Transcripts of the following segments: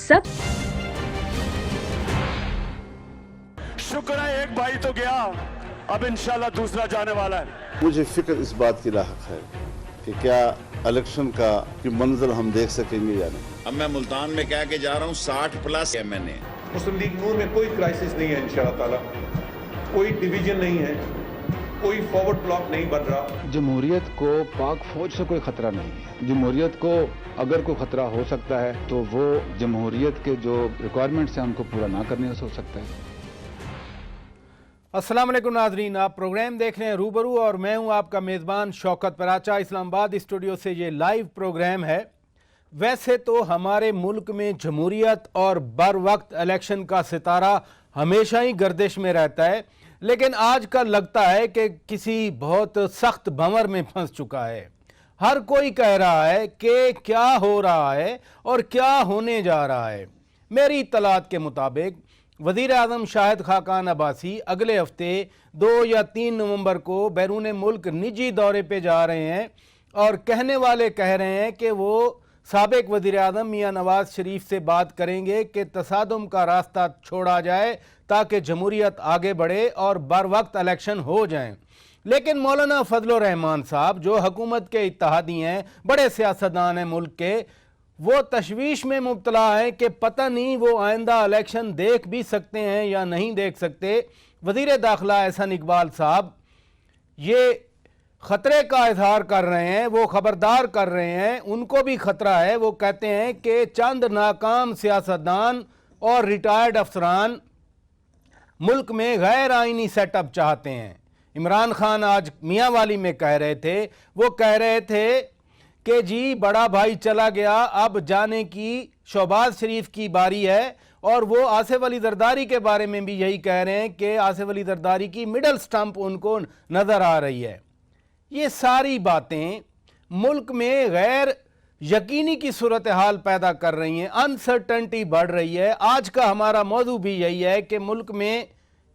सब शुक्र है एक भाई तो गया, अब इंशाल्लाह दूसरा जाने वाला है। मुझे फिक्र इस बात की लाहक है कि क्या इलेक्शन का कि मंजर हम देख सकेंगे या नहीं। अब मैं मुल्तान में कह के जा रहा हूँ 60+ है मैंने। मुस्लिम लीग नून में कोई क्राइसिस नहीं है इंशाअल्लाह ताला, कोई डिवीजन नहीं है, कोई फॉरवर्ड ब्लॉक नहीं बन रहा। जमहूरियत को पाक फौज से कोई खतरा नहीं है। जमहूरियत को अगर कोई खतरा हो सकता है तो वो जमहूरियत के जो रिक्वायरमेंट्स हैं उनको पूरा ना करने से हो सकता है। अस्सलाम वालेकुम नाजरीन, आप प्रोग्राम देख रहे हैं रूबरू और मैं हूं आपका मेज़बान शौकत पराचा। इस्लामाबाद स्टूडियो से ये लाइव प्रोग्राम है। वैसे तो हमारे मुल्क में जमहूरियत और बर वक्त इलेक्शन का सितारा हमेशा ही गर्दिश में रहता है, लेकिन आज कल लगता है कि किसी बहुत सख्त भंवर में फंस चुका है। हर कोई कह रहा है कि क्या हो रहा है और क्या होने जा रहा है। मेरी इत्तलात के मुताबिक वज़ीर आज़म शाहिद खाकान अब्बासी अगले हफ्ते 2 या 3 नवंबर को बैरून मुल्क निजी दौरे पे जा रहे हैं और कहने वाले कह रहे हैं कि वो साबिक वज़ीर आज़म मियाँ नवाज़ शरीफ से बात करेंगे कि तसादुम का रास्ता छोड़ा जाए ताकि जमहूरियत आगे बढ़े और बर वक्त इलेक्शन हो जाएं। लेकिन मौलाना फजल रहमान साहब जो हुकूमत के इत्तेहादी हैं, बड़े सियासतदान हैं मुल्क के, वो तशवीश में मुब्तला है कि पता नहीं वो आइंदा इलेक्शन देख भी सकते हैं या नहीं देख सकते। वज़ीर दाखिला एहसन इकबाल साहब ये ख़तरे का इजहार कर रहे हैं, वो ख़बरदार कर रहे हैं, उनको भी ख़तरा है। वो कहते हैं कि चंद नाकाम सियासतदान और रिटायर्ड अफसरान मुल्क में गैर आइनी सेटअप चाहते हैं। इमरान खान आज मियाँ वाली में कह रहे थे, वो कह रहे थे कि जी बड़ा भाई चला गया, अब जाने की शहबाज शरीफ की बारी है। और वो आसिफ अली जरदारी के बारे में भी यही कह रहे हैं कि आसिफ अली जरदारी की मिडल स्टंप उनको नज़र आ रही है। ये सारी बातें मुल्क में गैर यकीनी की सूरत हाल पैदा कर रही हैं, अनसर्टनिटी बढ़ रही है। आज का हमारा मौजू भी यही है कि मुल्क में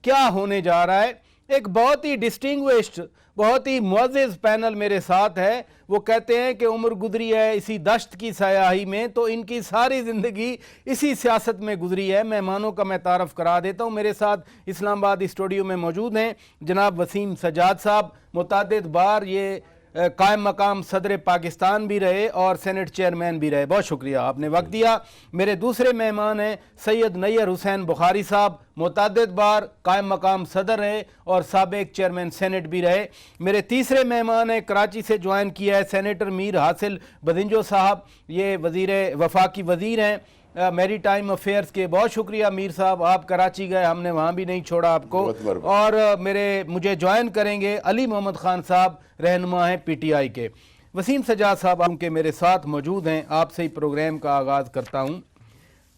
क्या होने जा रहा है। एक बहुत ही डिस्टिंग्विश्ड, बहुत ही मुअज़्ज़िज़ पैनल मेरे साथ है। वो कहते हैं कि उम्र गुजरी है इसी दश्त की सयाही में, तो इनकी सारी ज़िंदगी इसी सियासत में गुजरी है। मेहमानों का मैं तारफ़ करा देता हूँ। मेरे साथ इस्लामाबाद स्टूडियो में मौजूद हैं जनाब वसीम सजाद साहब, मुतअद्दिद बार ये कायम मकाम सदर पाकिस्तान भी रहे और सेनेट चेयरमैन भी रहे। बहुत शुक्रिया आपने वक्त दिया। मेरे दूसरे मेहमान हैं सैयद नैयर हुसैन बुखारी साहब, मुतअद्दिद बार कायम मकाम सदर रहे और साबिक चेयरमैन सेनेट भी रहे। मेरे तीसरे मेहमान हैं कराची से ज्वाइन किया है सेनेटर मीर हासिल बदिंजो साहब, ये वज़ीर वफाकी वज़ीर हैं मेरी टाइम अफेयर्स के। बहुत शुक्रिया मीर साहब, आप कराची गए, हमने वहाँ भी नहीं छोड़ा आपको। और मुझे ज्वाइन करेंगे अली मोहम्मद खान साहब, रहनुमा हैं PTI के। वसीम सजाद साहब उनके मेरे साथ मौजूद हैं। आपसे ही प्रोग्राम का आगाज़ करता हूँ।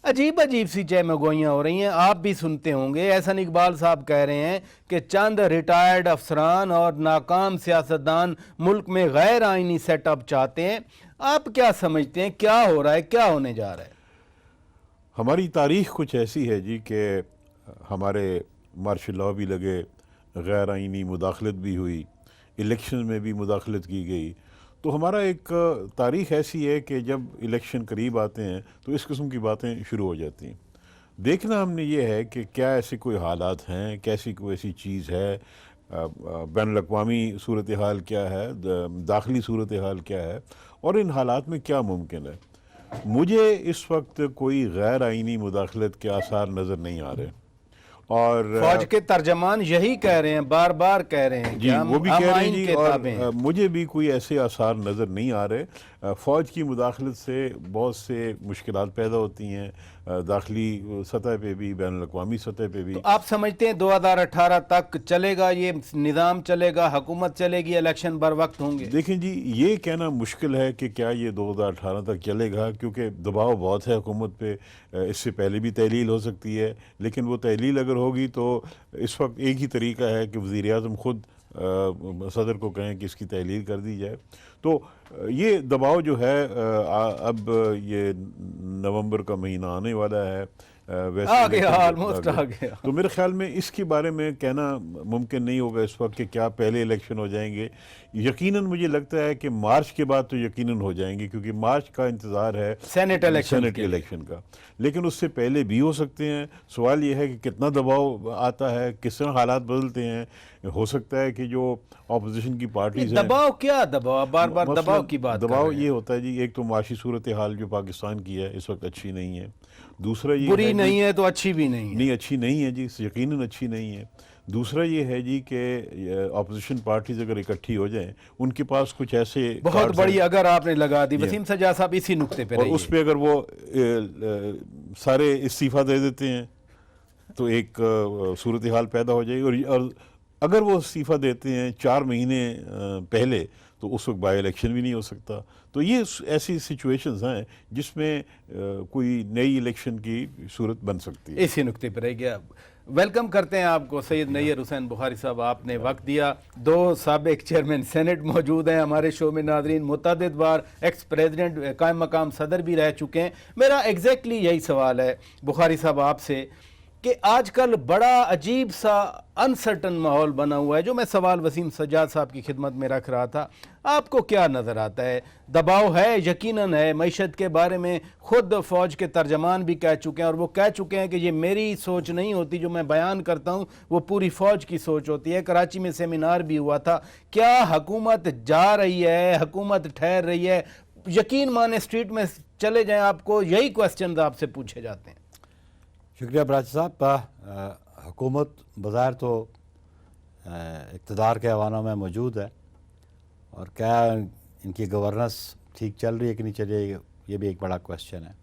अजीब अजीब सी जयमगोइयाँ हो रही हैं, आप भी सुनते होंगे। एहसन इकबाल साहब कह रहे हैं कि चंद रिटायर्ड अफसरान और नाकाम सियासतदान मुल्क में गैर आइनी सेटअप चाहते हैं। आप क्या समझते हैं, क्या हो रहा है, क्या होने जा रहा है? हमारी तारीख़ कुछ ऐसी है जी कि हमारे मार्शल लॉ भी लगे, गैर आइनी मुदाखलत भी हुई, इलेक्शन में भी मुदाखलत की गई। तो हमारा एक तारीख़ ऐसी है कि जब इलेक्शन करीब आते हैं तो इस किस्म की बातें शुरू हो जाती हैं। देखना हमने ये है कि क्या ऐसे कोई हालात हैं, कैसी कोई ऐसी चीज़ है, बैनुल-अक़वामी सूरत हाल क्या है, दाखिली सूरत हाल क्या है और इन हालात में क्या मुमकिन है। मुझे इस वक्त कोई गैर आइनी मुदाखलत के आसार नज़र नहीं आ रहे और फौज के तर्जमान यही कह रहे हैं, बार बार कह रहे हैं जी, वो भी कह रहे हैं जी, और मुझे भी कोई ऐसे आसार नज़र नहीं आ रहे। फ़ौज की मुदाखलत से बहुत से मुश्किलात पैदा होती हैं, दाखिली सतह पे भी, बैनुल-अक़वामी सतह पे भी। तो आप समझते हैं 2018 तक चलेगा ये निज़ाम, चलेगा, हुकूमत चलेगी, इलेक्शन बर वक्त होंगे? देखें जी, ये कहना मुश्किल है कि क्या ये 2018 तक चलेगा, क्योंकि दबाव बहुत है हुकूमत पे। इससे पहले भी तहलील हो सकती है, लेकिन वो तहलील अगर होगी तो इस वक्त एक ही तरीका है कि वज़ीर-ए-आज़म ख़ुद सदर को कहें कि इसकी तहलील कर दी जाए। तो ये दबाव जो है अब ये नवंबर का महीना आने वाला है, वैसे आ गया, इलेक्शन ऑलमोस्ट आ गया। तो मेरे ख्याल में इसके बारे में कहना मुमकिन नहीं होगा इस वक्त कि क्या पहले इलेक्शन हो जाएंगे। यकीनन मुझे लगता है कि मार्च के बाद तो यकीनन हो जाएंगे, क्योंकि मार्च का इंतज़ार है सेनेट इलेक्शन का, लेकिन उससे पहले भी हो सकते हैं। सवाल यह है कि कितना दबाव आता है, किस तरह हालात बदलते हैं। हो सकता है कि जो अपोजिशन की पार्टीज हैं, दबाव क्या दबाव, बार बार दबाव की बात दबाव ये होता है जी, एक तो माशी सूरत हाल जो पाकिस्तान की है इस वक्त अच्छी नहीं है, दूसरा ये बुरी नहीं है तो अच्छी भी नहीं है। नहीं, अच्छी नहीं है जी, यकीनन अच्छी नहीं है। दूसरा ये है जी कि अपोजिशन पार्टीज अगर इकट्ठी हो जाएं, उनके पास कुछ ऐसे बहुत बड़ी अगर आपने लगा दी, वसीम सज्जाद साहब इसी नुक्ते पे और रहिए। उस पे अगर वो सारे इस्तीफा दे देते हैं तो एक सूरत हाल पैदा हो जाएगी। और अगर वो इस्तीफा देते हैं 4 महीने पहले, तो उस वक्त बाई इलेक्शन भी नहीं हो सकता। तो ये ऐसी सिचुएशंस हैं जिसमें कोई नई इलेक्शन की सूरत बन सकती है। इसी नुक्ते पर रह गया। वेलकम करते हैं आपको सैयद नैयर हुसैन बुखारी साहब, आपने वक्त दिया। 2 साबिक चेयरमैन सेनेट मौजूद हैं हमारे शो में। नाजरीन, मुतअद्दिद बार एक्स प्रेसिडेंट कायम मकाम सदर भी रह चुके हैं। मेरा एग्जैक्टली यही सवाल है बुखारी साहब आपसे कि आजकल बड़ा अजीब सा अनसर्टन माहौल बना हुआ है, जो मैं सवाल वसीम सज्जाद साहब की खिदमत में रख रहा था। आपको क्या नज़र आता है? दबाव है, यकीनन है। मईशत के बारे में खुद फ़ौज के तर्जमान भी कह चुके हैं, और वो कह चुके हैं कि ये मेरी सोच नहीं होती जो मैं बयान करता हूँ, वो पूरी फ़ौज की सोच होती है। कराची में सेमिनार भी हुआ था। क्या हुकूमत जा रही है, हुकूमत ठहर रही है? यकीन माने स्ट्रीट में चले जाएँ, आपको यही क्वेश्चन आपसे पूछे जाते हैं। शुक्रिया बराज साहब। हुकूमत बज़ाहिर तो इक़्तिदार के ऐवानों में मौजूद है, और क्या इनकी गवर्नेंस ठीक चल रही है कि नहीं चल रही है, ये भी एक बड़ा क्वेश्चन है।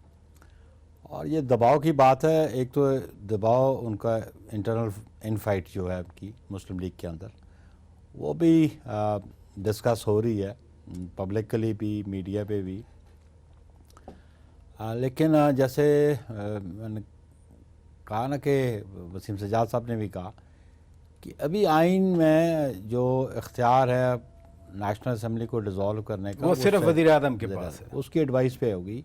और ये दबाव की बात है, एक तो दबाव उनका इंटरनल इनफाइट जो है उनकी मुस्लिम लीग के अंदर, वो भी डिस्कस हो रही है पब्लिकली भी, मीडिया पे भी। लेकिन जैसे मैंने कहा ना कि वसीम सज्जाद साहब ने भी कहा कि अभी आइन में जो इख्तियार है नेशनल असम्बली को डिज़ोल्व करने का, वो सिर्फ वज़ीर आज़म के पास है, उसकी एडवाइस पे होगी।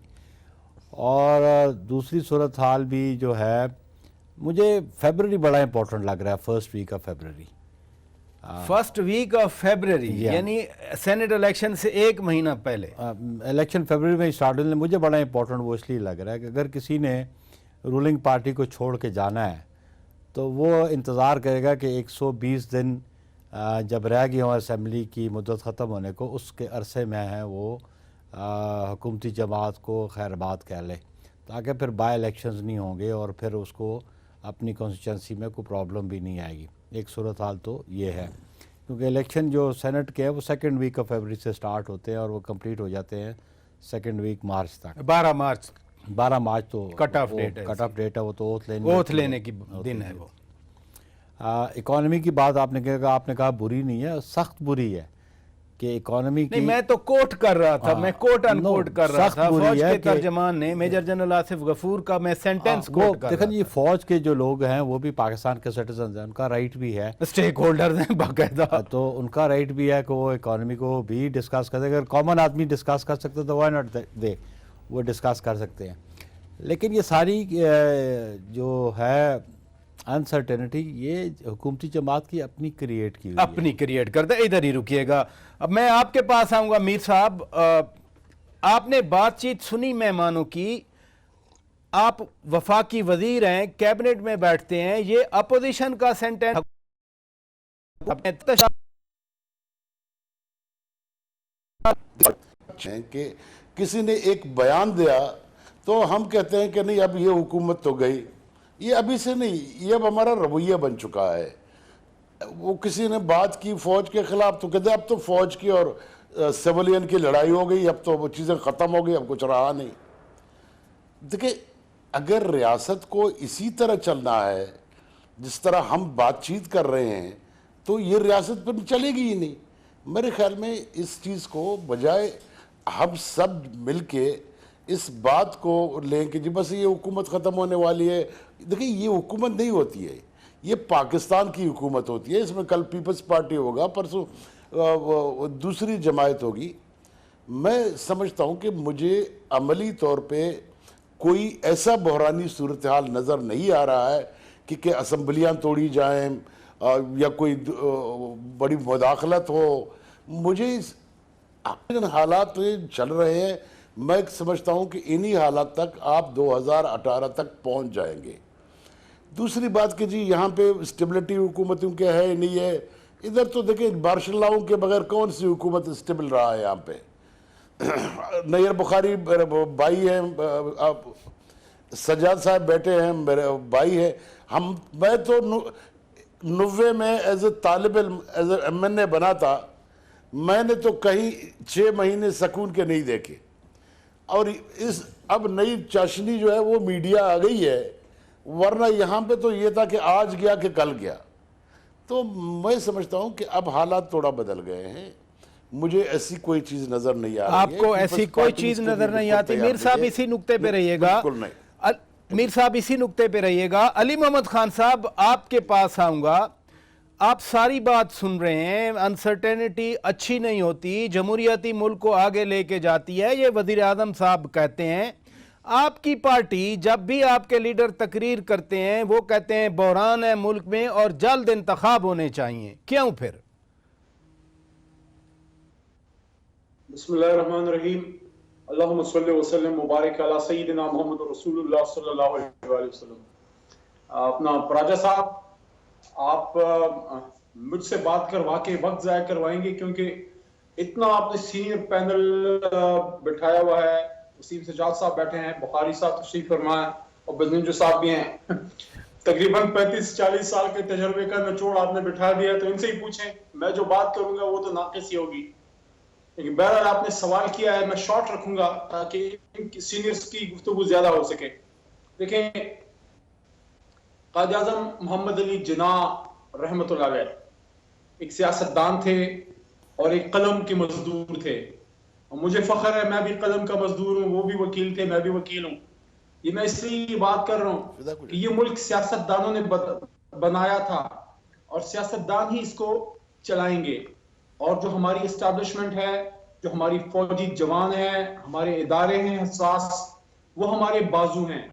और दूसरी सूरत हाल भी जो है, मुझे फरवरी बड़ा इंपॉर्टेंट लग रहा है, first week of February. First week of February यानी सेनेट इलेक्शन से 1 महीना पहले। इलेक्शन फरवरी में स्टार्ट होने, मुझे बड़ा इंपॉर्टेंट वो इसलिए लग रहा है कि अगर किसी ने रूलिंग पार्टी को छोड़ के जाना है तो वो इंतज़ार करेगा कि 120 दिन जब रह गई हो असम्बली की मुद्दत ख़त्म होने को, उसके अरसे में है वो हुकूमती जमात को खैरबाद कह ले, ताकि फिर बाई इलेक्शंस नहीं होंगे और फिर उसको अपनी कॉन्स्टिट्यूंसी में कोई प्रॉब्लम भी नहीं आएगी। एक सूरत हाल तो ये है, क्योंकि इलेक्शन जो सेनेट के है वो 2nd वीक ऑफ फरवरी से स्टार्ट होते हैं और वो कंप्लीट हो जाते हैं 2nd वीक मार्च तक। 12 मार्च तो कट ऑफ डेट है, वो तो ओथ लेने की दिन है वो। इकॉनमी की बात आपने कहा बुरी नहीं है, सख्त बुरी है कि इकॉनमी की। मैं तो कोट कर रहा था, मैं कोट अनकोट कर रहा था। फौज के तर्जमान ने, मेजर जनरल आसिफ गफूर का मैं सेंटेंस कोट कर रहा था। देखिए, ये फौज के जो लोग हैं वो भी पाकिस्तान के सिटीजन हैं, उनका राइट भी है, स्टेक होल्डर्स हैं बाकायदा, तो उनका राइट भी है कि वो इकॉनमी को भी डिस्कस कर। अगर कॉमन आदमी डिस्कस कर सकते तो व्हाई नॉट दे, वो डिस्कस कर सकते हैं। लेकिन ये सारी जो है अनसर्टेनिटी, ये हुकूमती जमात की अपनी क्रिएट की, अपनी क्रिएट करते। इधर ही रुकिएगा, अब मैं आपके पास आऊंगा। मीर साहब, आपने बातचीत सुनी मेहमानों की, आप वफाकी वजीर हैं, कैबिनेट में बैठते हैं, ये अपोजिशन का सेंटेंस कि किसी ने एक बयान दिया तो हम कहते हैं कि नहीं, अब ये हुकूमत तो गई। ये अभी से नहीं, ये अब हमारा रवैया बन चुका है। वो किसी ने बात की फौज के खिलाफ तो कहते अब तो फौज की और सिविलियन की लड़ाई हो गई, अब तो वो चीज़ें ख़त्म हो गई, अब कुछ रहा नहीं। देखिए, अगर रियासत को इसी तरह चलना है जिस तरह हम बातचीत कर रहे हैं, तो ये रियासत पर चलेगी ही नहीं। मेरे ख्याल में इस चीज़ को बजाय हम सब मिलके इस बात को लें कि जी बस ये हुकूमत ख़त्म होने वाली है। देखिए, ये हुकूमत नहीं होती है, ये पाकिस्तान की हुकूमत होती है। इसमें कल पीपल्स पार्टी होगा, परसों दूसरी जमायत होगी। मैं समझता हूँ कि मुझे अमली तौर पे कोई ऐसा बहरानी सूरत हाल नज़र नहीं आ रहा है कि असम्बलियाँ तोड़ी जाएं या कोई बड़ी मुदाखलत हो। मुझे इन हालात चल रहे हैं, मैं समझता हूँ कि इन्हीं हालात तक आप 2018 तक पहुँच जाएंगे। दूसरी बात कि जी यहाँ पे स्टेबिलिटी हुकूमतों के है नहीं है, इधर तो देखिए मार्शल लॉ के बगैर कौन सी हुकूमत स्टेबल रहा है यहाँ पे। नैयर बुखारी भाई हैं, सज्जाद साहब बैठे हैं, मेरे भाई हैं। मैं तो 90 में एज ए तालिब इल्म एज ए MNA बना था, मैंने तो कहीं 6 महीने सकून के नहीं देखे। और इस अब नई चाशनी जो है वो मीडिया आ गई है, वरना यहाँ पे तो ये था कि आज गया कि कल गया। तो मैं समझता हूँ कि अब हालात थोड़ा बदल गए हैं। मुझे ऐसी कोई चीज नजर नहीं आ रही है। आपको ऐसी कोई चीज नजर नहीं आती? मीर साहब इसी नुक्ते पे रहिएगा। बिल्कुल नहीं। मीर साहब इसी नुक्ते पे रहिएगा। अली मोहम्मद खान साहब, आपके पास आऊंगा। आप सारी बात सुन रहे हैं, अनसर्टेनिटी अच्छी नहीं होती, जमहूरियती मुल्क को आगे लेके जाती है, ये वजीर आजम साहब कहते हैं। आपकी पार्टी जब भी आपके लीडर तकरीर करते हैं वो कहते हैं बहरान है मुल्क में और जल्द इंतखाब होने चाहिए, क्यों फिर? बिस्मिल्लाहिर्रहमानिर्रहीम, अल्लाहुम्मा सल्लि व सल्लिम मुबारक अला सय्यिदिना मुहम्मद रसूलुल्लाह सल्लल्लाहु अलैहि वसल्लम। अपना राजा साहब, आप मुझसे बात करवा के वक्त ज़ाया करवाएंगे, क्योंकि इतना आपने सीनियर पैनल बिठाया हुआ है। वसीम सज्जाद साहब बैठे हैं, बुखारी साहब तशरीफ फरमा है और बदनिंजो साहब भी हैं। तकरीबन 35-40 साल के तजर्बे का निचोड़ आपने बिठा दिया, तो इनसे ही पूछें। मैं जो बात करूंगा वो तो नाक़िस ही होगी, लेकिन बहरहाल आपने सवाल किया है, मैं शॉर्ट रखूंगा ताकि सीनियर्स की गुफ्तगू ज्यादा हो सके। देखें, कायद आज़म मोहम्मद अली जिन्ना रहमतुल्लाह अलैह एक सियासतदान थे और एक कलम के मजदूर थे। और मुझे फख्र है, मैं भी कलम का मजदूर हूँ, वो भी वकील थे, मैं भी वकील हूँ। ये मैं इसलिए बात कर रहा हूँ कि ये मुल्क सियासतदानों ने बनाया था और सियासतदान ही इसको चलाएंगे। और जो हमारी एस्टैब्लिशमेंट है, जो हमारी फौजी जवान है, हमारे इदारे हैं हसास, वो हमारे बाजू हैं।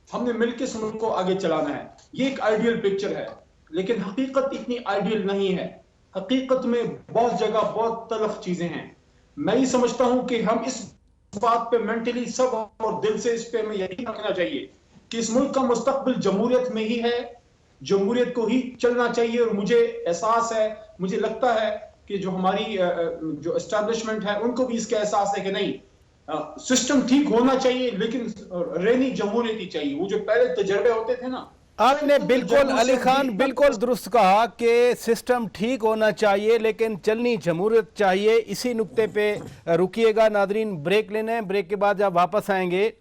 हमने मिलकर इस मुल्क को आगे चलाना है। ये एक आइडियल पिक्चर है, लेकिन हकीकत इतनी आइडियल नहीं है। हकीकत में बहुत जगह बहुत तलख चीजें हैं। मैं ये समझता हूं कि हम इस बात पे मेंटली सब और दिल से इस पे हमें यकीन रखना चाहिए कि इस मुल्क का मुस्तकबिल जमहूरियत में ही है, जमहूरियत को ही चलना चाहिए। और मुझे एहसास है, मुझे लगता है कि जो हमारी जो एस्टैब्लिशमेंट है उनको भी इसका एहसास है कि नहीं, सिस्टम ठीक होना चाहिए, लेकिन रहनी जमहूरियत ही चाहिए। वो जो पहले तजर्बे होते थे ना, आपने बिल्कुल अली खान बिल्कुल दुरुस्त कहा कि सिस्टम ठीक होना चाहिए लेकिन चलनी जमहूरियत चाहिए। इसी नुक्ते पे रुकिएगा नादरीन, ब्रेक लेना है, ब्रेक के बाद जब वापस आएंगे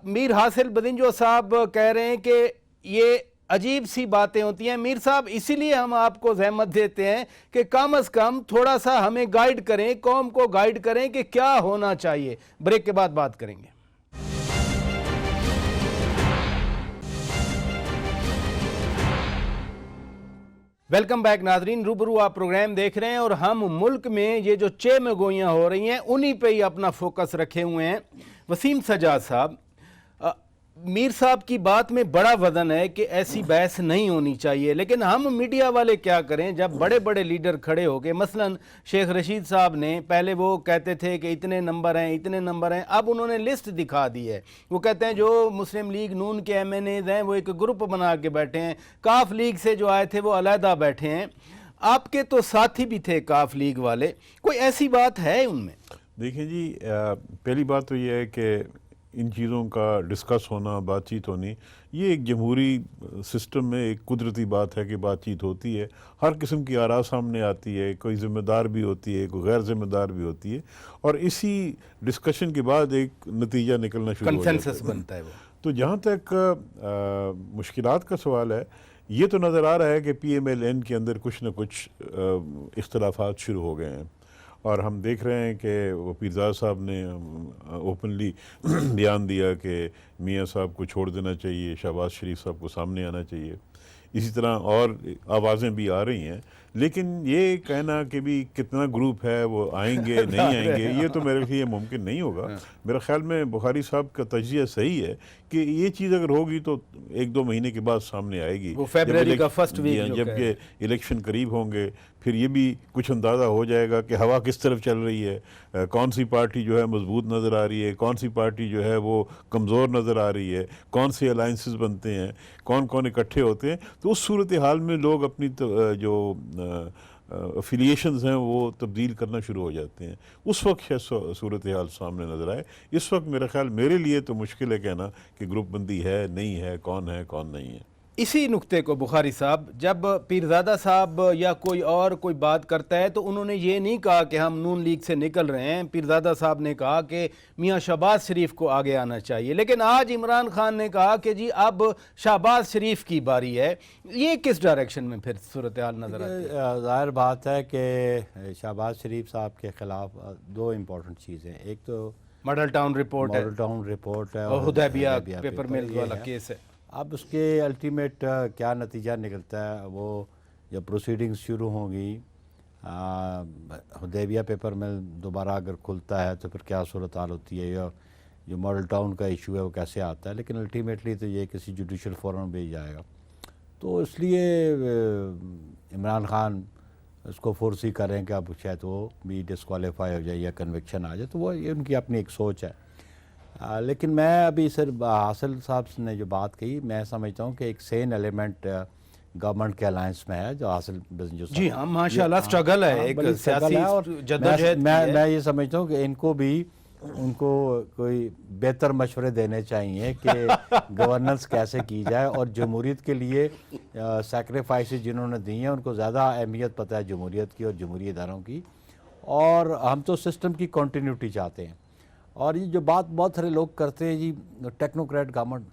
मीर हासिल बदिंजो साहब कह रहे हैं कि ये अजीब सी बातें होती हैं। मीर साहब, इसीलिए हम आपको जहमत देते हैं कि कम अज़ कम थोड़ा सा हमें गाइड करें, कौम को गाइड करें कि क्या होना चाहिए। ब्रेक के बाद बात करेंगे। वेलकम बैक नाजरीन, रूबरू आप प्रोग्राम देख रहे हैं और हम मुल्क में ये जो चेमगोइयाँ हो रही हैं उन्हीं पे ही अपना फोकस रखे हुए हैं। वसीम सज्जाद साहब, मीर साहब की बात में बड़ा वजन है कि ऐसी बहस नहीं होनी चाहिए, लेकिन हम मीडिया वाले क्या करें जब बड़े बड़े लीडर खड़े हो गए। मसलन शेख रशीद साहब ने पहले वो कहते थे कि इतने नंबर हैं, इतने नंबर हैं, अब उन्होंने लिस्ट दिखा दी है। वो कहते हैं जो मुस्लिम लीग नून के MNAs हैं वो एक ग्रुप बना के बैठे हैं, काफ लीग से जो आए थे वो अलहदा बैठे हैं। आपके तो साथी भी थे काफ लीग वाले, कोई ऐसी बात है उनमें? देखिए जी, पहली बात तो ये है कि इन चीज़ों का डिस्कस होना, बातचीत होनी, ये एक जमहूरी सिस्टम में एक कुदरती बात है कि बातचीत होती है। हर किस्म की आरा सामने आती है, कोई ज़िम्मेदार भी होती है, कोई गैर ज़िम्मेदार भी होती है, और इसी डिस्कशन के बाद एक नतीजा निकलना शुरू हो जाता है, बनता है वो। तो जहाँ तक मुश्किलात का सवाल है, ये तो नज़र आ रहा है कि PMLN के अंदर कुछ न कुछ इख्तलाफात शुरू हो गए हैं। और हम देख रहे हैं कि वो पीरजादा साहब ने ओपनली बयान दिया कि मियाँ साहब को छोड़ देना चाहिए, शहबाज शरीफ साहब को सामने आना चाहिए। इसी तरह और आवाज़ें भी आ रही हैं, लेकिन ये कहना कि भी कितना ग्रुप है वो आएंगे नहीं आएंगे, ये तो मेरे लिए मुमकिन नहीं होगा। मेरा ख्याल में बुखारी साहब का तजिया सही है कि ये चीज़ अगर होगी तो 1-2 महीने के बाद सामने आएगी, वो फरवरी का फर्स्ट वीक जबकि इलेक्शन करीब होंगे, फिर ये भी कुछ अंदाज़ा हो जाएगा कि हवा किस तरफ चल रही है, कौन सी पार्टी जो है मजबूत नज़र आ रही है, कौन सी पार्टी जो है वो कमज़ोर नज़र आ रही है, कौन से अलाइंसेस बनते हैं, कौन कौन इकट्ठे होते हैं। तो उस सूरत हाल में लोग अपनी जो अफिलिएशंस हैं वो तब्दील करना शुरू हो जाते हैं। उस वक्त शायद सूरत हाल सामने नज़र आए। इस वक्त मेरा ख्याल मेरे लिए तो मुश्किल है कहना कि ग्रुप बंदी है नहीं है, कौन नहीं है। इसी नुक्ते को बुखारी साहब, जब पीरज़ादा साहब या कोई बात करता है तो उन्होंने ये नहीं कहा कि हम नून लीग से निकल रहे हैं। पीरज़ादा साहब ने कहा कि मियां शहबाज शरीफ को आगे आना चाहिए, लेकिन आज इमरान खान ने कहा कि जी अब शहबाज शरीफ की बारी है। ये किस डायरेक्शन में फिर सूरत हाल नज़र आती है? ज़ाहिर बात है कि शहबाज शरीफ साहब के ख़िलाफ़ 2 इम्पोर्टेंट चीज़ें, एक तो मॉडल टाउन रिपोर्ट है और हुदैबिया पेपर मिल वाला केस है। अब उसके अल्टीमेट क्या नतीजा निकलता है वो जब प्रोसीडिंग्स शुरू होंगी, हुदैबिया पेपर मिल दोबारा अगर खुलता है तो फिर क्या सूरत हाल होती है, या जो मॉडल टाउन का इशू है वो कैसे आता है। लेकिन अल्टीमेटली तो ये किसी जुडिशल फोरम में भेज जाएगा, तो इसलिए इमरान खान उसको फोर्स ही करें कि अब शायद वो भी डिस्क्वालीफाई हो जाए या कन्विक्शन आ जाए, तो वो ये उनकी अपनी एक सोच है। लेकिन मैं अभी सर हासिल साहब ने जो बात कही, मैं समझता हूँ कि एक सेन एलिमेंट गवर्नमेंट के अलायंस में है, जो हासिल जो जी हाँ माशाल्लाह स्ट्रगल है, एक सियासी जद्दोजहद। मैं ये समझता हूँ कि उनको कोई बेहतर मशवरे देने चाहिए कि गवर्नेंस कैसे की जाए, और जमहूरियत के लिए सैक्रिफाइसेस जिन्होंने दी हैं उनको ज़्यादा अहमियत पता है जमहूरियत की और जमहूरी इदारों की, और हम तो सिस्टम की कंटिन्यूटी चाहते हैं। और ये जो बात बहुत सारे लोग करते हैं जी टेक्नोक्रेट गवर्नमेंट,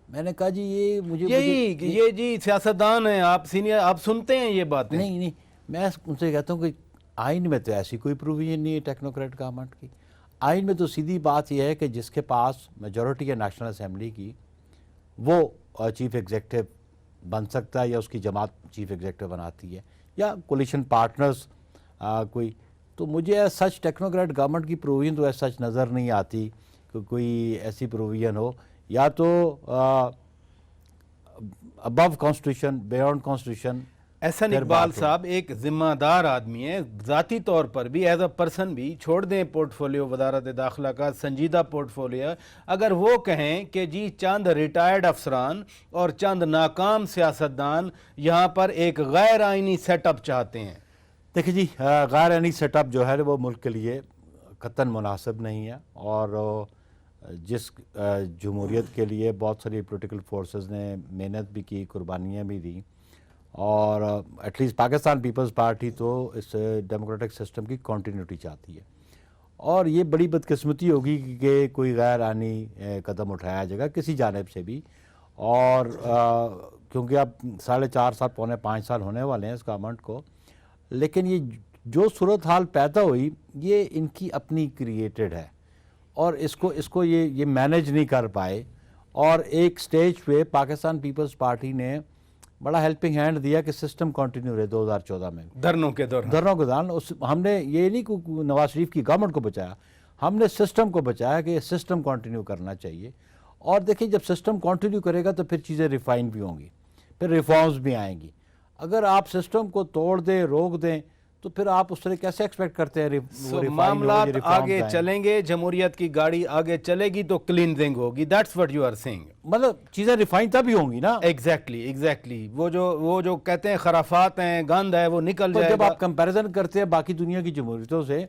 मैंने कहा जी ये मुझे ये जी सियासतदान हैं, आप सीनियर, आप सुनते हैं ये बातें? नहीं, मैं उनसे कहता हूँ कि आइन में तो ऐसी कोई प्रोविजन नहीं है टेक्नोक्रेट गवर्नमेंट की। आइन में तो सीधी बात यह है कि जिसके पास मेजॉरिटी है नेशनल असेंबली की, वो चीफ एग्जेक्टिव बन सकता है, या उसकी जमात चीफ एग्जेक्टिव बनाती है, या कोलिशन पार्टनर्स कोई। तो मुझे सच टेक्नोक्रेट गवर्नमेंट की प्रोविजन तो ऐसा सच नज़र नहीं आती कि कोई ऐसी प्रोविजन हो, या तो above constitution, beyond constitution. Ehsan Iqbal साहब एक जिम्मेदार आदमी है, ज़ाती तौर पर भी, एज अ पर्सन भी, छोड़ दें पोर्टफोलियो वजारत दाखिला का संजीदा पोर्टफोलियो, अगर वो कहें कि जी चंद रिटायर्ड अफसरान और चंद नाकाम सियासतदान यहाँ पर एक गैर आइनी सेटअप चाहते हैं। देखिए जी, गैर आइनी सेटअप जो है वो मुल्क के लिए कतन मुनासिब नहीं है, और जिस जमहूरियत के लिए बहुत सारी पॉलिटिकल फोर्सेस ने मेहनत भी की, कुर्बानियाँ भी दी, और एटलीस्ट पाकिस्तान पीपल्स पार्टी तो इस डेमोक्रेटिक सिस्टम की कंटिन्यूटी चाहती है, और ये बड़ी बदकिस्मती होगी कि कोई गैर आइनी कदम उठाया जाएगा किसी जानिब से भी। और क्योंकि अब 4.5 साल, पौने 5 साल होने वाले हैं इस गवर्नमेंट को, लेकिन ये जो सूरत हाल पैदा हुई ये इनकी अपनी क्रिएटेड है, और इसको ये मैनेज नहीं कर पाए, और एक स्टेज पे पाकिस्तान पीपल्स पार्टी ने बड़ा हेल्पिंग हैंड दिया कि सिस्टम कंटिन्यू रहे 2014 में धरनों के दौरान। हमने ये नहीं कि नवाज शरीफ की गवर्नमेंट को बचाया, हमने सिस्टम को बचाया कि सिस्टम कंटिन्यू करना चाहिए। और देखिए जब सिस्टम कंटिन्यू करेगा तो फिर चीज़ें रिफाइन भी होंगी, फिर रिफॉर्म्स भी आएंगी। अगर आप सिस्टम को तोड़ दें, रोक दें, तो फिर आप उस तरह कैसे एक्सपेक्ट करते हैं मामला आगे चलेंगे, जमहूरियत की गाड़ी आगे चलेगी तो क्लींजिंग होगी। That's what you are saying, मतलब चीज़ें रिफाइन तभी होंगी ना। एग्जैक्टली वो जो कहते हैं खराफात हैं, गंद है, वो निकल जाएगा। जब आप कंपैरिजन करते हैं बाकी दुनिया की जमहूरियतों से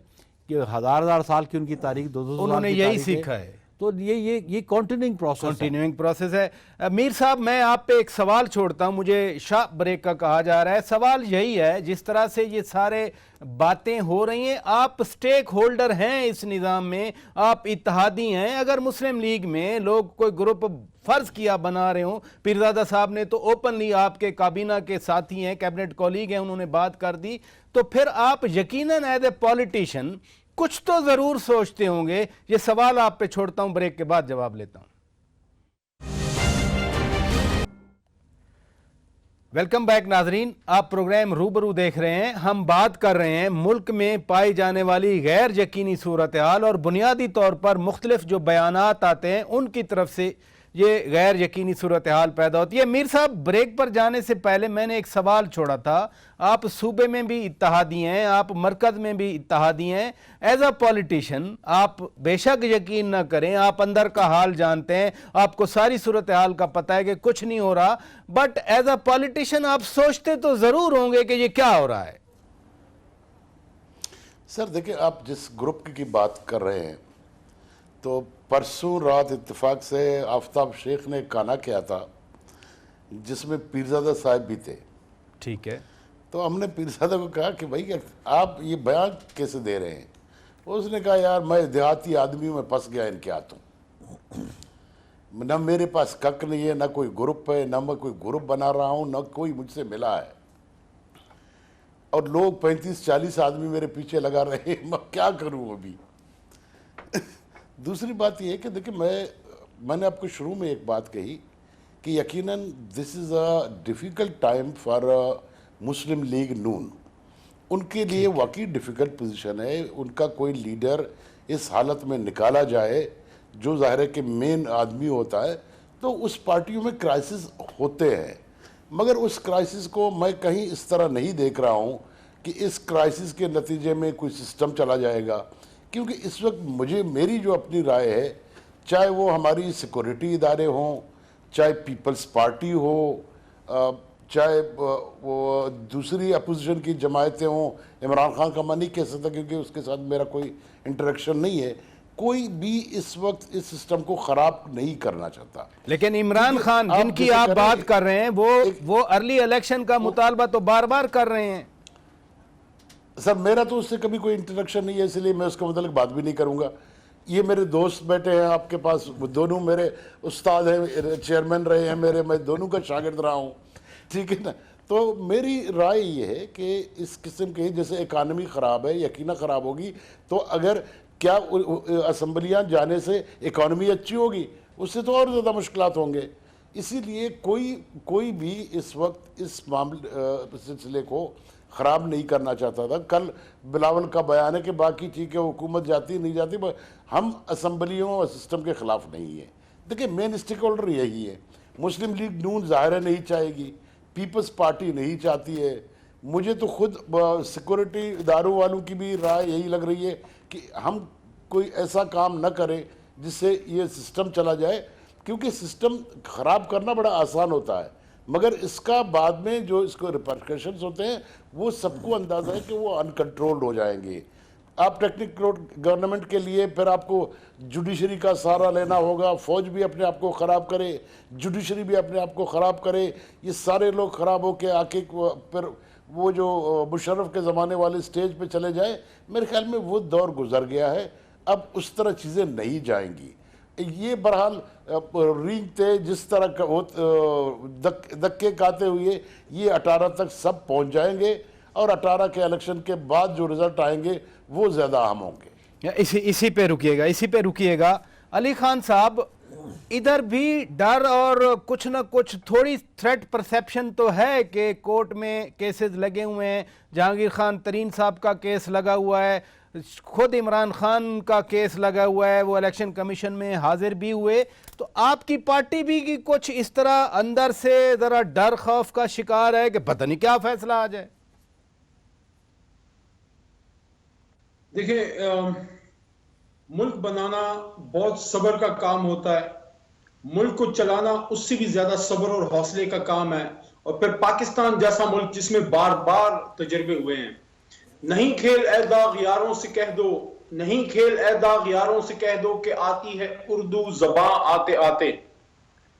कि हजार साल की उनकी तारीख, 200 साल उन्होंने यही सीखा है, तो ये कंटिन्यूइंग प्रोसेस है। मीर साहब मैं आप पे एक सवाल छोड़ता हूं, मुझे शार्प ब्रेक का कहा जा रहा है। सवाल यही है, जिस तरह से ये सारे बातें हो रही हैं, आप स्टेक होल्डर हैं इस निज़ाम में, आप इत्तेहादी हैं। अगर मुस्लिम लीग में लोग कोई ग्रुप फर्ज किया बना रहे हो, पीरज़ादा साहब ने तो ओपनली आपके काबीना के साथी हैं, कैबिनेट कॉलीग हैं, उन्होंने बात कर दी, तो फिर आप यकीनन एज ए पॉलिटिशियन कुछ तो जरूर सोचते होंगे। ये सवाल आप पे छोड़ता हूं, ब्रेक के बाद जवाब लेता हूं। वेलकम बैक नाजरीन, आप प्रोग्राम रूबरू देख रहे हैं। हम बात कर रहे हैं मुल्क में पाई जाने वाली गैर यकीनी सूरत हाल और बुनियादी तौर पर मुख्तलिफ जो बयानात आते हैं उनकी तरफ से ये गैर यकीनी सूरत हाल पैदा होती है। मीर साहब, ब्रेक पर जाने से पहले मैंने एक सवाल छोड़ा था। आप सूबे में भी इत्तेहादी हैं, आप मरकज़ में भी इत्तेहादी हैं। एज अ पॉलिटिशियन आप बेशक यकीन ना करें, आप अंदर का हाल जानते हैं, आपको सारी सूरत हाल का पता है कि कुछ नहीं हो रहा, बट एज अ पॉलिटिशियन आप सोचते तो ज़रूर होंगे कि ये क्या हो रहा है। सर देखिए, आप जिस ग्रुप की बात कर रहे हैं, तो परसों रात इत्तेफाक से आफ्ताब शेख ने एक गाना किया था जिसमें पीरजादा साहब भी थे। ठीक है, तो हमने पीरजादा को कहा कि भाई आप ये बयान कैसे दे रहे हैं। उसने कहा यार मैं देहाती आदमी में फंस गया इनके हाथों, न मेरे पास कक नहीं है, न कोई ग्रुप है, न मैं कोई ग्रुप बना रहा हूँ, न कोई मुझसे मिला है, और लोग 35-40 आदमी मेरे पीछे लगा रहे हैं, मैं क्या करूँ अभी। दूसरी बात यह है कि देखिए, मैंने आपको शुरू में एक बात कही कि यकीनन this is a difficult time for Muslim League Noon. उनके लिए वाकई डिफ़िकल्ट पोजीशन है। उनका कोई लीडर इस हालत में निकाला जाए जो ज़ाहिर है कि मेन आदमी होता है, तो उस पार्टियों में क्राइसिस होते हैं, मगर उस क्राइसिस को मैं कहीं इस तरह नहीं देख रहा हूँ कि इस क्राइसिस के नतीजे में कोई सिस्टम चला जाएगा। क्योंकि इस वक्त मेरी जो अपनी राय है, चाहे वो हमारी सिक्योरिटी इदारे हों, चाहे पीपल्स पार्टी हो, चाहे वो दूसरी अपोजिशन की जमायतें हों, इमरान खान का मैं नहीं कह सकता क्योंकि उसके साथ मेरा कोई इंटरेक्शन नहीं है, कोई भी इस वक्त इस सिस्टम को ख़राब नहीं करना चाहता। लेकिन इमरान खान जिनकी आप बात कर रहे हैं वो अर्ली इलेक्शन का मुतालबा तो बार बार कर रहे हैं। सर मेरा तो उससे कभी कोई इंटरेक्शन नहीं है, इसलिए मैं उसके मतलब बात भी नहीं करूंगा। ये मेरे दोस्त बैठे हैं आपके पास, वो दोनों मेरे उस्ताद हैं, चेयरमैन रहे हैं मेरे, मैं दोनों का शागिर्द रहा हूँ, ठीक है ना। तो मेरी राय ये है कि इस किस्म के जैसे इकानमी ख़राब है, यकीना ख़राब होगी, तो अगर क्या असम्बलियाँ जाने से इकानमी अच्छी होगी, उससे तो और ज़्यादा मुश्किलात होंगे। इसीलिए कोई भी इस वक्त इस मामले सिलसिले को ख़राब नहीं करना चाहता था। कल बिलावल का बयान है कि बाकी ठीक है, हुकूमत जाती नहीं जाती, हम असम्बलियों और सिस्टम के ख़िलाफ़ नहीं है। देखिए, मेन स्टेक होल्डर यही है। मुस्लिम लीग नून ज़ाहिर नहीं चाहेगी, पीपल्स पार्टी नहीं चाहती है। मुझे तो खुद सिक्योरिटी इदारों वालों की भी राय यही लग रही है कि हम कोई ऐसा काम न करें जिससे ये सिस्टम चला जाए, क्योंकि सिस्टम ख़राब करना बड़ा आसान होता है, मगर इसका बाद में जो इसको रिपरकशंस होते हैं वो सबको अंदाज़ा है कि वो अनकंट्रोल्ड हो जाएंगे। आप टेक्निकल गवर्नमेंट के लिए फिर आपको जुडिशरी का सहारा लेना होगा, फ़ौज भी अपने आप को ख़राब करे, जुडिशरी भी अपने आप को ख़राब करे, ये सारे लोग ख़राब होकर आके फिर वो जो मुशर्रफ के ज़माने वाले स्टेज पे चले जाए। मेरे ख्याल में वो दौर गुजर गया है, अब उस तरह चीज़ें नहीं जाएंगी। ये बहरहाल रींगते जिस तरह धक्के खाते हुए ये 18 तक सब पहुंच जाएंगे, और 18 के इलेक्शन के बाद जो रिजल्ट आएंगे वो ज़्यादा अहम होंगे। इसी पे रुकिएगा अली खान साहब, इधर भी डर और कुछ न कुछ थोड़ी थ्रेट परसेप्शन तो है कि कोर्ट में केसेस लगे हुए हैं। जहांगीर खान तरीन साहब का केस लगा हुआ है, खुद इमरान खान का केस लगा हुआ है, वो इलेक्शन कमीशन में हाजिर भी हुए। तो आपकी पार्टी भी की कुछ इस तरह अंदर से ज़रा डर खौफ का शिकार है कि पता नहीं क्या फैसला आ जाए? देखिए, मुल्क बनाना बहुत सब्र का काम होता है, मुल्क को चलाना उससे भी ज्यादा सब्र और हौसले का काम है। और फिर पाकिस्तान जैसा मुल्क जिसमें बार बार तजर्बे हुए हैं। नहीं खेल ए दाग यारों से कह दो, नहीं खेल ए दाग यारों से कह दो कि आती है उर्दू ज़बां आते आते।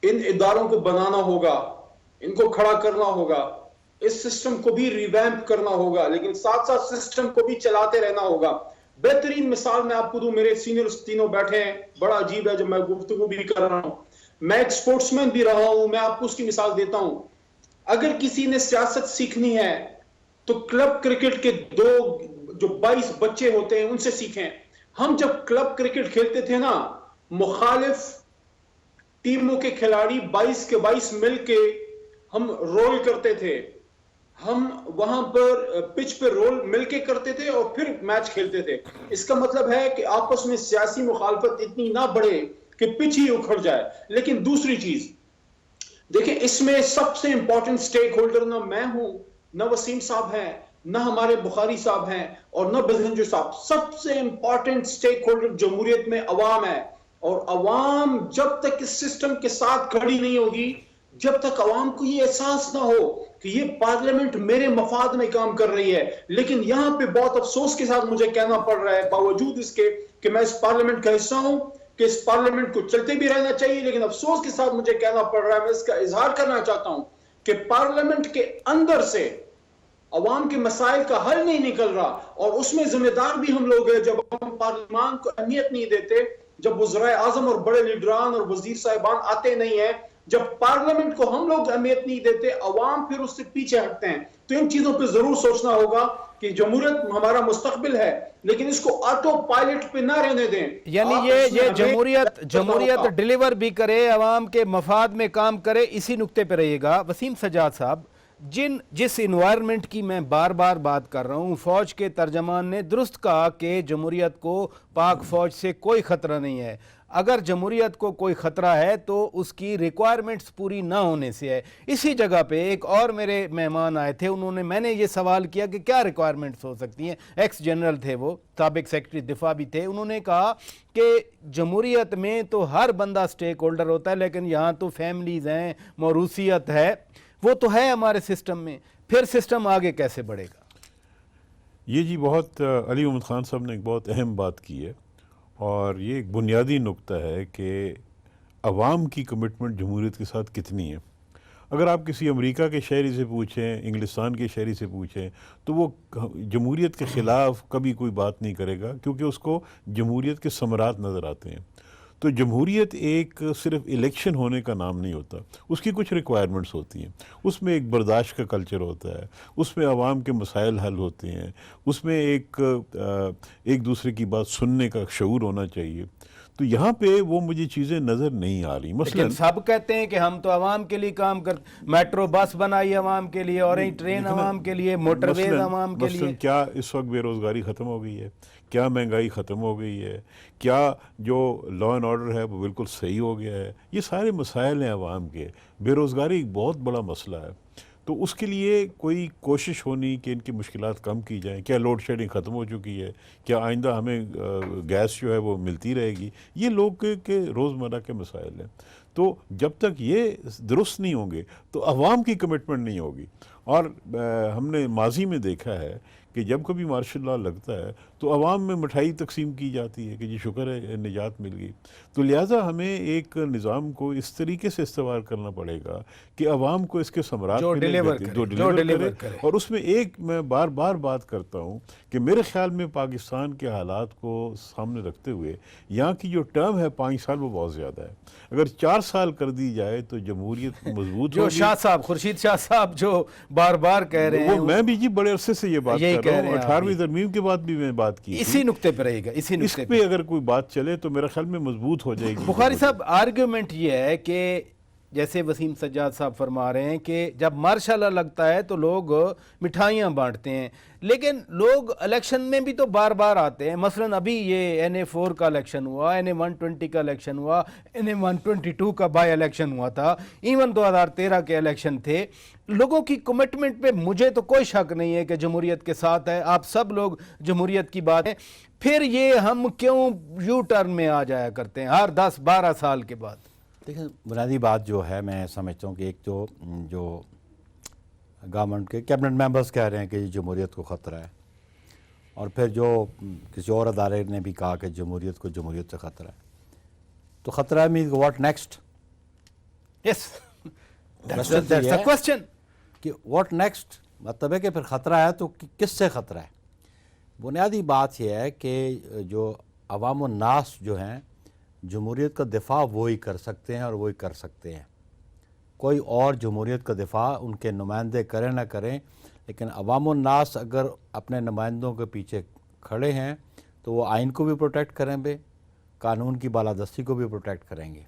इन इदारों को बनाना होगा, इनको खड़ा करना होगा, इस सिस्टम को भी रिवैम्प करना होगा, लेकिन साथ साथ सिस्टम को भी चलाते रहना होगा। बेहतरीन मिसाल मैं आपको दूं, मेरे सीनियर्स तीनों बैठे हैं, बड़ा अजीब है जब मैं गुफ्तगू भी कर रहा हूं। मैं एक स्पोर्ट्समैन भी रहा हूं, मैं आपको उसकी मिसाल देता हूं। अगर किसी ने सियासत सीखनी है तो क्लब क्रिकेट के जो 22 बच्चे होते हैं उनसे सीखें। हम जब क्लब क्रिकेट खेलते थे ना, मुखालिफ टीमों के खिलाड़ी 22 के 22 मिलके हम रोल करते थे, हम वहां पर पिच पे रोल मिलके करते थे और फिर मैच खेलते थे। इसका मतलब है कि आपस में सियासी मुखालफत इतनी ना बढ़े कि पिच ही उखड़ जाए। लेकिन दूसरी चीज देखिए, इसमें सबसे इंपॉर्टेंट स्टेक होल्डर ना मैं हूं, ना वसीम साहब हैं, ना हमारे बुखारी साहब हैं और ना बजरंगी साहब। सबसे इंपॉर्टेंट स्टेक होल्डर जमहूरियत में अवाम है। और अवाम जब तक इस सिस्टम के साथ खड़ी नहीं होगी, जब तक अवाम को ये एहसास ना हो कि ये पार्लियामेंट मेरे मफाद में काम कर रही है। लेकिन यहां पे बहुत अफसोस के साथ मुझे कहना पड़ रहा है, बावजूद इसके कि मैं इस पार्लियामेंट का हिस्सा हूं, कि इस पार्लियामेंट को चलते भी रहना चाहिए, लेकिन अफसोस के साथ मुझे कहना पड़ रहा है, मैं इसका इजहार करना चाहता हूं कि पार्लियामेंट के अंदर से अवाम के मसाइल का हल नहीं निकल रहा। और उसमें जिम्मेदार भी हम लोग हैं जब हम पार्लियामान को अहमियत नहीं देते, जब वज़राए आज़म और बड़े लीडरान और वजीर साहिबान आते नहीं है, जब पार्लियामेंट को हम लोग अहमियत नहीं देते, अवाम फिर उससे पीछे हटते हैं। तो इन चीजों पे जरूर सोचना होगा कि जमहूरियत हमारा मुस्तकबिल है, लेकिन इसको ऑटो पायलट पे ना रहने दें। यानी आप ये इसमें जमहूरियत डिलीवर भी करे, अवाम के मफाद में काम करे, इसी नुक्ते पे रहिएगा। वसीम सज्जाद साहब, जिस इन्वायरमेंट की मैं बार बार बात कर रहा हूँ, फौज के तर्जमान ने दुरुस्त कहा कि जमहूरियत को पाक फौज से कोई खतरा नहीं है। अगर जमहूरियत को कोई ख़तरा है तो उसकी रिक्वायरमेंट्स पूरी ना होने से है। इसी जगह पे एक और मेरे मेहमान आए थे, मैंने ये सवाल किया कि क्या रिक्वायरमेंट्स हो सकती हैं। एक्स जनरल थे, वो साबिक सेक्रेटरी दिफा भी थे। उन्होंने कहा कि जमहूरियत में तो हर बंदा स्टेक होल्डर होता है, लेकिन यहाँ तो फैमिलीज़ हैं, मौरूसियत है, वो तो है हमारे सिस्टम में, फिर सिस्टम आगे कैसे बढ़ेगा? ये जी बहुत अली मोहम्मद ख़ान साहब ने एक बहुत अहम बात की है, और ये एक बुनियादी नुक्ता है कि अवाम की कमिटमेंट जमहूरियत के साथ कितनी है। अगर आप किसी अमेरिका के शहरी से पूछें, इंग्लिस्तान के शहरी से पूछें, तो वो जमहूरियत के ख़िलाफ़ कभी कोई बात नहीं करेगा, क्योंकि उसको जमहूरियत के समरात नज़र आते हैं। तो जमहूरियत एक सिर्फ इलेक्शन होने का नाम नहीं होता, उसकी कुछ रिक्वायरमेंट्स होती हैं। उसमें एक बर्दाश्त का कल्चर होता है, उसमें आवाम के मसाइल हल होते हैं, उसमें एक दूसरे की बात सुनने का शऊर होना चाहिए। तो यहाँ पे वो मुझे चीज़ें नज़र नहीं आ रही। लेकिन सब कहते हैं कि हम तो आवाम के लिए काम कर, मेट्रो बस बनाई आवाम के लिए, और ट्रेन आवाम के लिए, मोटरवेज आवाम के लिए। क्या इस वक्त बेरोज़गारी ख़त्म हो गई है? क्या महंगाई ख़त्म हो गई है? क्या जो लॉ एंड ऑर्डर है वो बिल्कुल सही हो गया है? ये सारे मसाइल हैं आवाम के। बेरोज़गारी एक बहुत बड़ा मसला है, तो उसके लिए कोई कोशिश होनी कि इनकी मुश्किलात कम की जाएं। क्या लोड शेडिंग ख़त्म हो चुकी है? क्या आइंदा हमें गैस जो है वो मिलती रहेगी? ये लोग के रोज़मर्रा के मसाइल हैं। तो जब तक ये दुरुस्त नहीं होंगे तो अवाम की कमिटमेंट नहीं होगी। और हमने माजी में देखा है कि जब कभी मार्शल लॉ लगता है तो अवाम में मिठाई तकसीम की जाती है कि जी शुक्र है निजात मिल गई। तो लिहाजा हमें एक निज़ाम को इस तरीके से इस्तेमाल करना पड़ेगा कि अवाम को इसके समरात जो डिलीवर करे। और उसमें एक मैं बार बार बात करता हूँ कि मेरे ख्याल में पाकिस्तान के हालात को सामने रखते हुए यहाँ की जो टर्म है 5 साल, वो बहुत ज़्यादा है। अगर 4 साल कर दी जाए तो जमहूरियत मजबूत जो शाह साहब, खुर्शीद शाह साहब जो बार बार कह रहे हैं, वो मैं भी जी बड़े अरसे से ये बात कर रहा हूँ। 18वीं तरमीम के बाद भी मैं बात की, इसी नुक्ते पे रहेगा। इस पे अगर कोई बात चले तो मेरे ख्याल में मजबूत हो जाएगी। बुखारी साहब, आर्ग्यूमेंट ये है कि जैसे वसीम सज्जाद साहब फरमा रहे हैं कि जब मार्शल लॉ लगता है तो लोग मिठाइयाँ बांटते हैं, लेकिन लोग इलेक्शन में भी तो बार बार आते हैं। मसलन अभी ये NA4 का इलेक्शन हुआ, NA120 का इलेक्शन हुआ, NA122 का बाई इलेक्शन हुआ था, इवन 2013 के इलेक्शन थे। लोगों की कमिटमेंट पे मुझे तो कोई शक नहीं है कि जमहूरियत के साथ है। आप सब लोग जमहूरियत की बात है, फिर ये हम क्यों यू टर्न में आ जाया करते हैं हर 10-12 साल के बाद? देखिए, बुनियादी बात जो है, मैं समझता हूँ कि एक जो गवर्नमेंट के कैबिनेट मेंबर्स कह रहे हैं कि जमहूरियत को ख़तरा है, और फिर जो किसी और अदारे ने भी कहा कि जमहूरियत से ख़तरा है, तो ख़तरा means what next? Yes, that's the question कि व्हाट नेक्स्ट, मतलब है कि फिर ख़तरा है तो किससे ख़तरा है? बुनियादी बात यह है कि जो अवाम और नास जो हैं, जमहूरियत का दिफा वही कर सकते हैं और वही कर सकते हैं। कोई और जमहूरियत का दिफा उनके नुमाइंदे करें ना करें, लेकिन अवाम और नास अगर अपने नुमाइंदों के पीछे खड़े हैं तो वो आइन को भी प्रोटेक्ट करेंगे, कानून की बालादस्ती को भी प्रोटेक्ट करेंगे।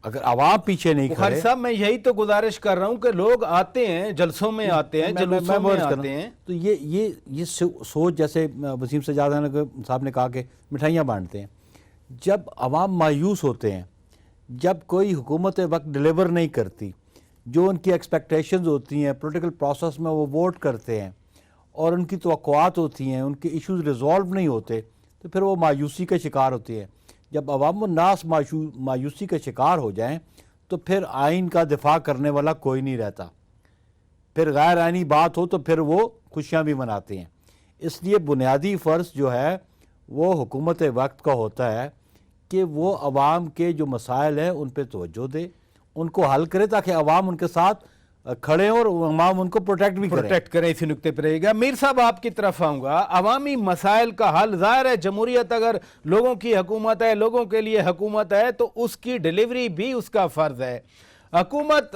अगर आवाम पीछे नहीं बुखारी खड़े, साहब मैं यही तो गुजारिश कर रहा हूं कि लोग आते हैं, जलसों में आते हैं, जुलूसों में आते हैं, तो ये सोच, जैसे वसीम सजाद साहब ने कहा कि मिठाइयाँ बांटते हैं। जब आवाम मायूस होते हैं, जब कोई हुकूमत वक्त डिलीवर नहीं करती, जो उनकी एक्सपेक्टेशंस होती हैं, पॉलिटिकल प्रोसेस में वो वोट करते हैं और उनकी तवक्कुआत होती हैं, उनके इश्यूज रिजॉल्व नहीं होते, तो फिर वो मायूसी का शिकार होती है। जब अवाम नास मायूसी का शिकार हो जाएं तो फिर आइन का दिफा करने वाला कोई नहीं रहता, फिर गैर आइनी बात हो तो फिर वो खुशियाँ भी मनाते हैं। इसलिए बुनियादी फ़र्ज़ जो है वो हुकूमत वक्त का होता है कि वो अवाम के जो मसाइल हैं उन पर तवज्जो दे, उनको हल करे, ताकि अवाम उनके साथ खड़े और अवाम उनको प्रोटेक्ट करें। इसी नुक्ते पर रहेगा। मीर साहब आपकी तरफ आऊँगा। अवामी मसाइल का हल, ज़ाहिर है जमहूरियत अगर लोगों की हुकूमत है, लोगों के लिए हुकूमत है, तो उसकी डिलीवरी भी उसका फ़र्ज़ है। हुकूमत,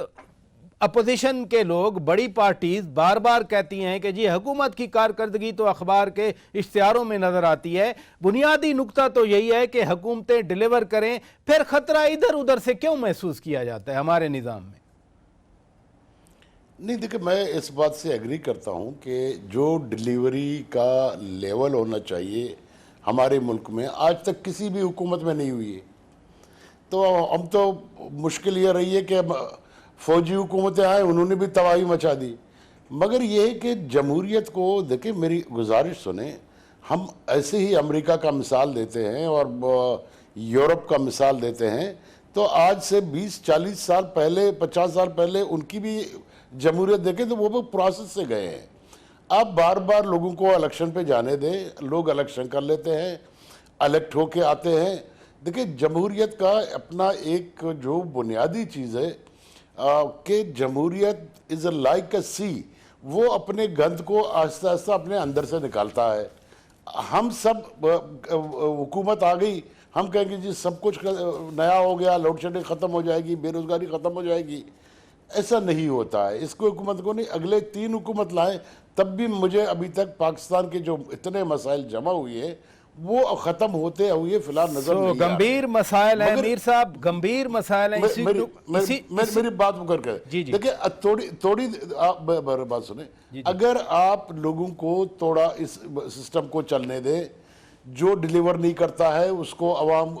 अपोजिशन के लोग, बड़ी पार्टीज बार बार कहती हैं कि जी हुकूमत की कारकर्दगी तो अखबार के इश्तिहारों में नज़र आती है। बुनियादी नुक्ता तो यही है कि हुकूमतें डिलीवर करें, फिर ख़तरा इधर उधर से क्यों महसूस किया जाता है हमारे निज़ाम में? नहीं, देखिए, मैं इस बात से एग्री करता हूं कि जो डिलीवरी का लेवल होना चाहिए हमारे मुल्क में आज तक किसी भी हुकूमत में नहीं हुई है। तो हम तो मुश्किल ये रही है कि फौजी हुकूमतें आए, उन्होंने भी तबाही मचा दी। मगर ये है कि जमहूरियत को, देखिए मेरी गुजारिश सुने, हम ऐसे ही अमेरिका का मिसाल देते हैं और यूरोप का मिसाल देते हैं, तो आज से 20-40 साल पहले, 50 साल पहले उनकी भी जमहूरियत देखें तो वो भी प्रोसेस से गए हैं। अब बार बार लोगों को इलेक्शन पे जाने दें, लोग इलेक्शन कर लेते हैं, इलेक्ट होके आते हैं। देखिए, जमहूरियत का अपना एक जो बुनियादी चीज़ है कि जमहूरियत इज़ लाइक अ सी, वो अपने गंद को आहिस्ता आहिस्ता अपने अंदर से निकालता है। हम सब हुकूमत आ गई, हम कहेंगे जी सब कुछ नया हो गया, लोड शेडिंग ख़त्म हो जाएगी, बेरोज़गारी ख़त्म हो जाएगी। ऐसा नहीं होता है। इसको हुकूमत को नहीं, अगले 3 हुकूमत लाएं तब भी मुझे अभी तक पाकिस्तान के जो इतने मसाइल जमा हुए हैं वो ख़त्म होते हुए फिलहाल नजर नहीं आ रहे। गंभीर मसाइल है मीर साहब, गंभीर मसाइल है। मेरी बात मुकर कर, देखिए थोड़ी आप बात सुने, अगर आप लोगों को थोड़ा इस सिस्टम को चलने दें, जो डिलीवर नहीं करता है उसको अवाम